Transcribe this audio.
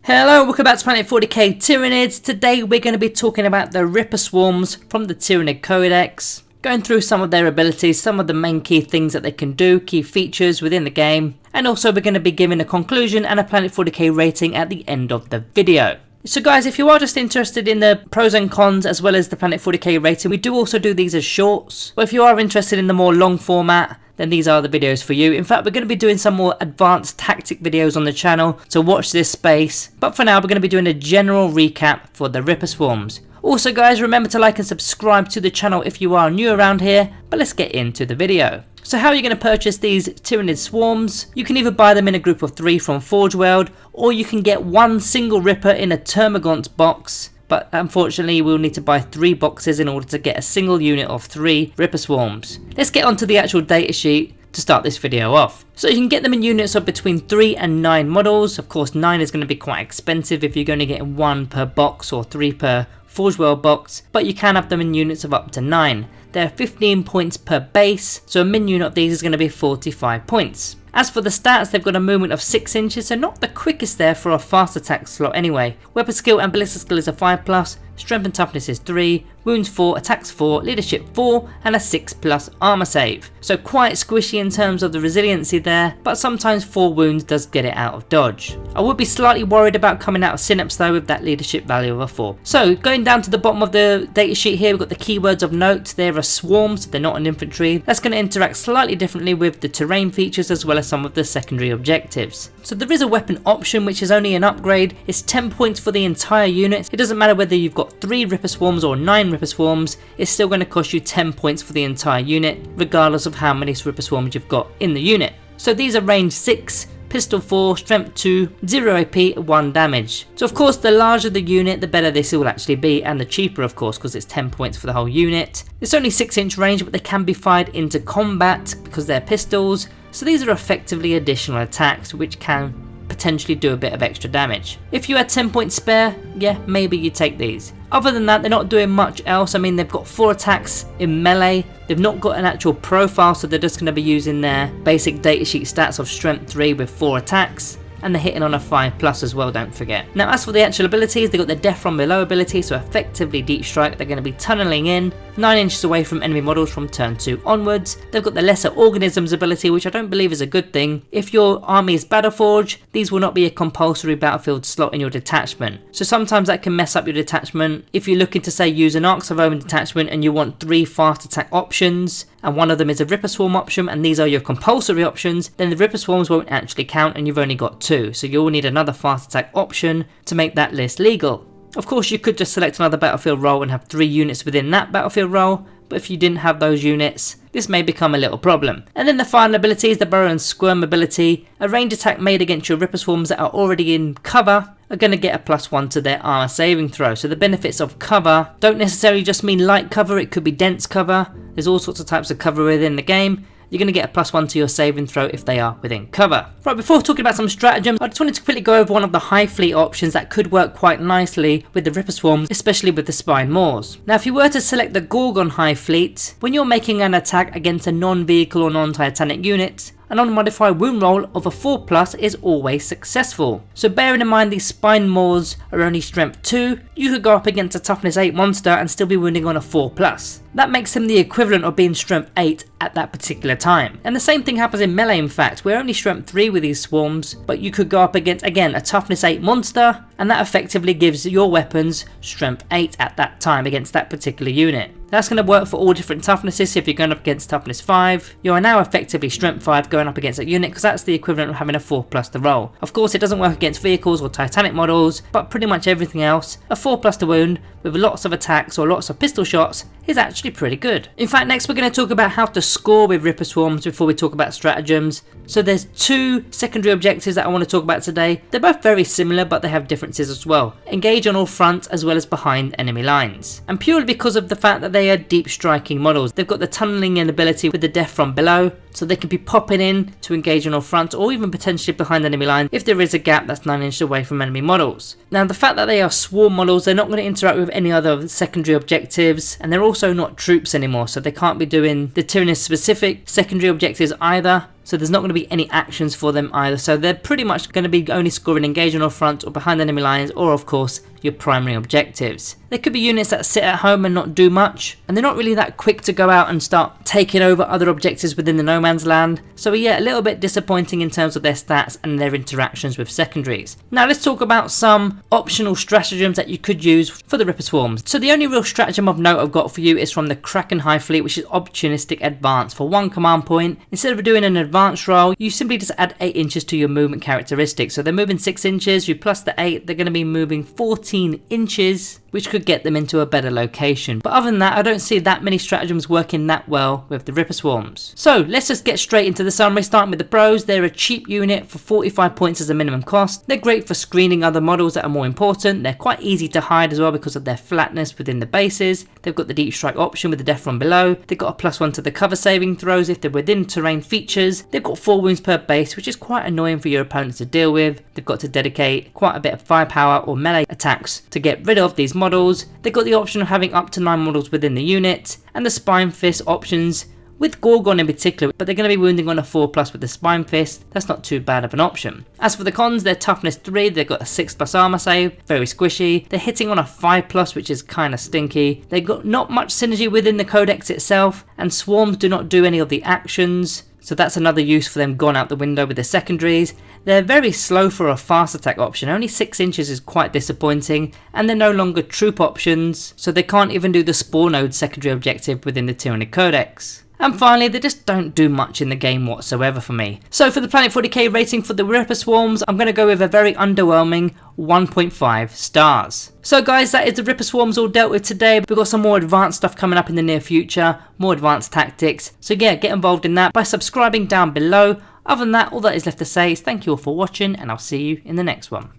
Hello, welcome back to Planet 40k Tyranids. Today we're going to be talking about the Ripper Swarms from the Tyranid Codex, going through some of their abilities, some of the main key things that they can do, key features within the game, and also we're going to be giving a conclusion and a Planet 40k rating at the end of the video. So guys, if you are just interested in the pros and cons as well as the Planet 40k rating, we do also do these as shorts, but if you are interested in the more long format, then these are the videos for you. In fact, we're going to be doing some more advanced tactic videos on the channel, so watch this space. But for now, we're going to be doing a general recap for the Ripper Swarms. Also guys, remember to like and subscribe to the channel if you are new around here, but let's get into the video. So how are you going to purchase these Tyranid Swarms? You can either buy them in a group of 3 from Forge World, or you can get one single Ripper in a Termagant box. But unfortunately we'll need to buy 3 boxes in order to get a single unit of 3 Ripper Swarms. Let's get onto the actual datasheet to start this video off. So you can get them in units of between 3 and 9 models. Of course 9 is going to be quite expensive if you're going to get 1 per box or 3 per Forge World box, but you can have them in units of up to 9. They're 15 points per base, so a min unit of these is going to be 45 points. As for the stats, they've got a movement of 6 inches, so not the quickest there for a fast attack slot anyway. Weapon skill and ballistic skill is a 5+, strength and toughness is 3, wounds 4, attacks 4, leadership 4, and a 6+ armor save. So quite squishy in terms of the resiliency there, but sometimes 4 wounds does get it out of dodge. I would be slightly worried about coming out of Synapse though with that leadership value of a 4. So going down to the bottom of the datasheet here, we've got the keywords of note. They're a swarm, so they're not an infantry. That's going to interact slightly differently with the terrain features as well as some of the secondary objectives. So there is a weapon option which is only an upgrade. It's 10 points for the entire unit. It doesn't matter whether you've got 3 Ripper Swarms or 9 Ripper Swarms, it's still going to cost you 10 points for the entire unit regardless of how many Ripper Swarms you've got in the unit. So these are range 6, pistol 4, strength 2, 0 AP, 1 damage. So of course the larger the unit the better this will actually be, and the cheaper of course because it's 10 points for the whole unit. It's only 6-inch range, but they can be fired into combat because they're pistols, so these are effectively additional attacks which can potentially do a bit of extra damage. If you had 10 points spare, yeah, maybe you take these. Other than that, they're not doing much else. I mean, they've got 4 attacks in melee. They've not got an actual profile, so they're just going to be using their basic datasheet stats of strength 3 with 4 attacks. And they're hitting on a 5+ as well, don't forget. Now as for the actual abilities, they've got the death from below ability, so effectively deep strike. They're going to be tunneling in 9 inches away from enemy models from turn 2 onwards. They've got the lesser organisms ability, which I don't believe is a good thing. If your army is Battleforge, these will not be a compulsory battlefield slot in your detachment. So sometimes that can mess up your detachment. If you're looking to say use an Arcs of Omen detachment and you want 3 fast attack options, and one of them is a Ripper Swarm option, and these are your compulsory options, then the Ripper Swarms won't actually count and you've only got 2. So you'll need another fast attack option to make that list legal. Of course you could just select another battlefield role and have 3 units within that battlefield role, but if you didn't have those units, this may become a little problem. And then the final ability is the Burrow and Squirm ability. A range attack made against your Ripper Swarms that are already in cover are going to get a +1 to their armor saving throw. So the benefits of cover don't necessarily just mean light cover, it could be dense cover. There's all sorts of types of cover within the game. You're going to get a +1 to your saving throw if they are within cover. Right, before talking about some stratagems, I just wanted to quickly go over one of the Hive Fleet options that could work quite nicely with the Ripper Swarms, especially with the Spine Moors. Now if you were to select the Gorgon Hive Fleet, when you're making an attack against a non-vehicle or non-titanic unit, an unmodified wound roll of a 4+ is always successful. So bearing in mind these Spine Moors are only strength 2, you could go up against a toughness 8 monster and still be wounding on a 4+. That makes them the equivalent of being strength 8 at that particular time. And the same thing happens in melee in fact. We're only strength 3 with these swarms, but you could go up against, again, a toughness 8 monster, and that effectively gives your weapons strength 8 at that time against that particular unit. That's going to work for all different toughnesses. So if you're going up against toughness 5, you are now effectively strength 5 going up against that unit, because that's the equivalent of having a 4+ to roll. Of course it doesn't work against vehicles or titanic models, but pretty much everything else, a 4+ to wound with lots of attacks or lots of pistol shots is actually pretty good. In fact, next we're going to talk about how to score with Ripper Swarms before we talk about stratagems. So there's 2 secondary objectives that I want to talk about today. They're both very similar, but they have differences as well. Engage on all fronts as well as behind enemy lines. And purely because of the fact that they are deep striking models, they've got the tunneling in ability with the death from below, so they can be popping in to engage on all fronts, or even potentially behind enemy lines if there is a gap that's 9 inches away from enemy models. Now the fact that they are swarm models, they're not going to interact with any other secondary objectives, and they're also not troops anymore, so they can't be doing the Tyranid specific secondary objectives either. So there's not going to be any actions for them either, so they're pretty much going to be only scoring engagement on front or behind enemy lines, or of course your primary objectives. There could be units that sit at home and not do much, and they're not really that quick to go out and start taking over other objectives within the no man's land. So yeah, a little bit disappointing in terms of their stats and their interactions with secondaries. Now let's talk about some optional stratagems that you could use for the Ripper Swarms. So the only real stratagem of note I've got for you is from the Kraken Hive Fleet, which is opportunistic advance. For 1 command point, instead of doing an advance roll, you simply just add 8 inches to your movement characteristics. So they're moving 6 inches, you plus the 8, they're going to be moving 14 inches, which could get them into a better location. But other than that, I don't see that many stratagems working that well with the Ripper Swarms. So let's just get straight into the summary, starting with the pros. They're a cheap unit for 45 points as a minimum cost. They're great for screening other models that are more important. They're quite easy to hide as well because of their flatness within the bases. They've got the deep strike option with the death from below. They've got a +1 to the cover saving throws if they're within terrain features. They've got 4 wounds per base, which is quite annoying for your opponents to deal with. They've got to dedicate quite a bit of firepower or melee attacks to get rid of these models. They've got the option of having up to 9 models within the unit, and the Spine Fist options with Gorgon in particular, but they're going to be wounding on a 4+ with the Spine Fist. That's not too bad of an option. As for the cons, they're toughness 3, they've got a 6+ armor save, very squishy. They're hitting on a 5+, which is kind of stinky. They've got not much synergy within the codex itself, and swarms do not do any of the actions. So that's another use for them gone out the window with the secondaries. They're very slow for a fast attack option, only 6 inches is quite disappointing, and they're no longer troop options, so they can't even do the Spore Node secondary objective within the Tyranid Codex. And finally, they just don't do much in the game whatsoever for me. So for the Planet 40k rating for the Ripper Swarms, I'm going to go with a very underwhelming 1.5 stars. So guys, that is the Ripper Swarms all dealt with today. We've got some more advanced stuff coming up in the near future, more advanced tactics. So yeah, get involved in that by subscribing down below. Other than that, all that is left to say is thank you all for watching, and I'll see you in the next one.